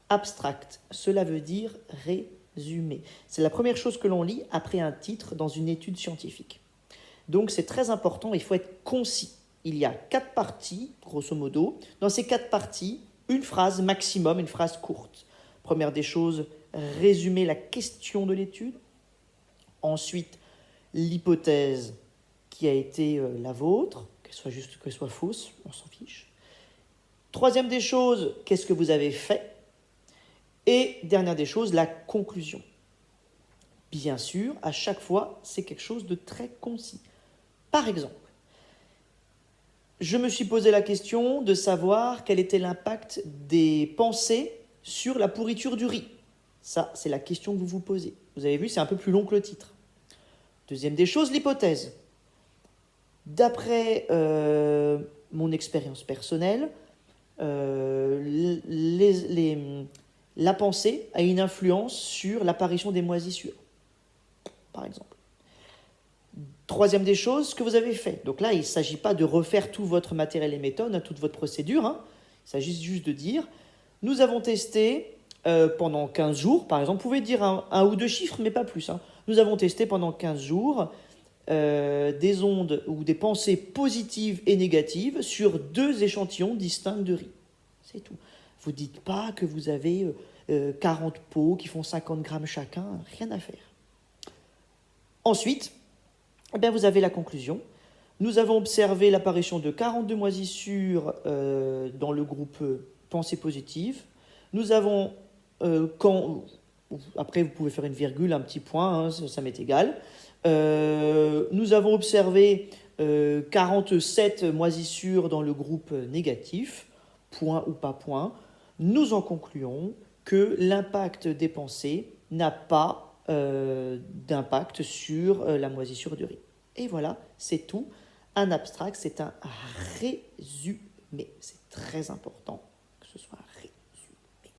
Abstract, cela veut dire résumé. C'est la première chose que l'on lit après un titre dans une étude scientifique. Donc c'est très important, il faut être concis. Il y a 4 parties, grosso modo. Dans ces 4 parties, une phrase maximum, une phrase courte. Première des choses, résumer la question de l'étude. Ensuite, l'hypothèse qui a été la vôtre, qu'elle soit juste, qu'elle soit fausse, on s'en fiche. Troisième des choses, qu'est-ce que vous avez fait? Et dernière des choses, la conclusion. Bien sûr, à chaque fois, c'est quelque chose de très concis. Par exemple, je me suis posé la question de savoir quel était l'impact des pensées sur la pourriture du riz. Ça, c'est la question que vous vous posez. Vous avez vu, c'est un peu plus long que le titre. Deuxième des choses, l'hypothèse. D'après mon expérience personnelle, la pensée a une influence sur l'apparition des moisissures, par exemple. Troisième des choses, ce que vous avez fait. Donc là, il ne s'agit pas de refaire tout votre matériel et méthode, toute votre procédure. Il s'agit juste de dire, nous avons testé pendant 15 jours, par exemple, vous pouvez dire un ou deux chiffres, mais pas plus. Nous avons testé pendant 15 jours des ondes ou des pensées positives et négatives sur 2 échantillons distincts de riz. C'est tout. Vous ne dites pas que vous avez 40 pots qui font 50 grammes chacun, rien à faire. Ensuite, vous avez la conclusion. Nous avons observé l'apparition de 42 moisissures dans le groupe pensée positive. Nous avons, après vous pouvez faire une virgule, un petit point, ça m'est égal. Nous avons observé 47 moisissures dans le groupe négatif, point ou pas point. Nous en concluons que l'impact des pensées n'a pas d'impact sur la moisissure du riz. Et voilà, c'est tout. Un abstract, c'est un résumé. C'est très important que ce soit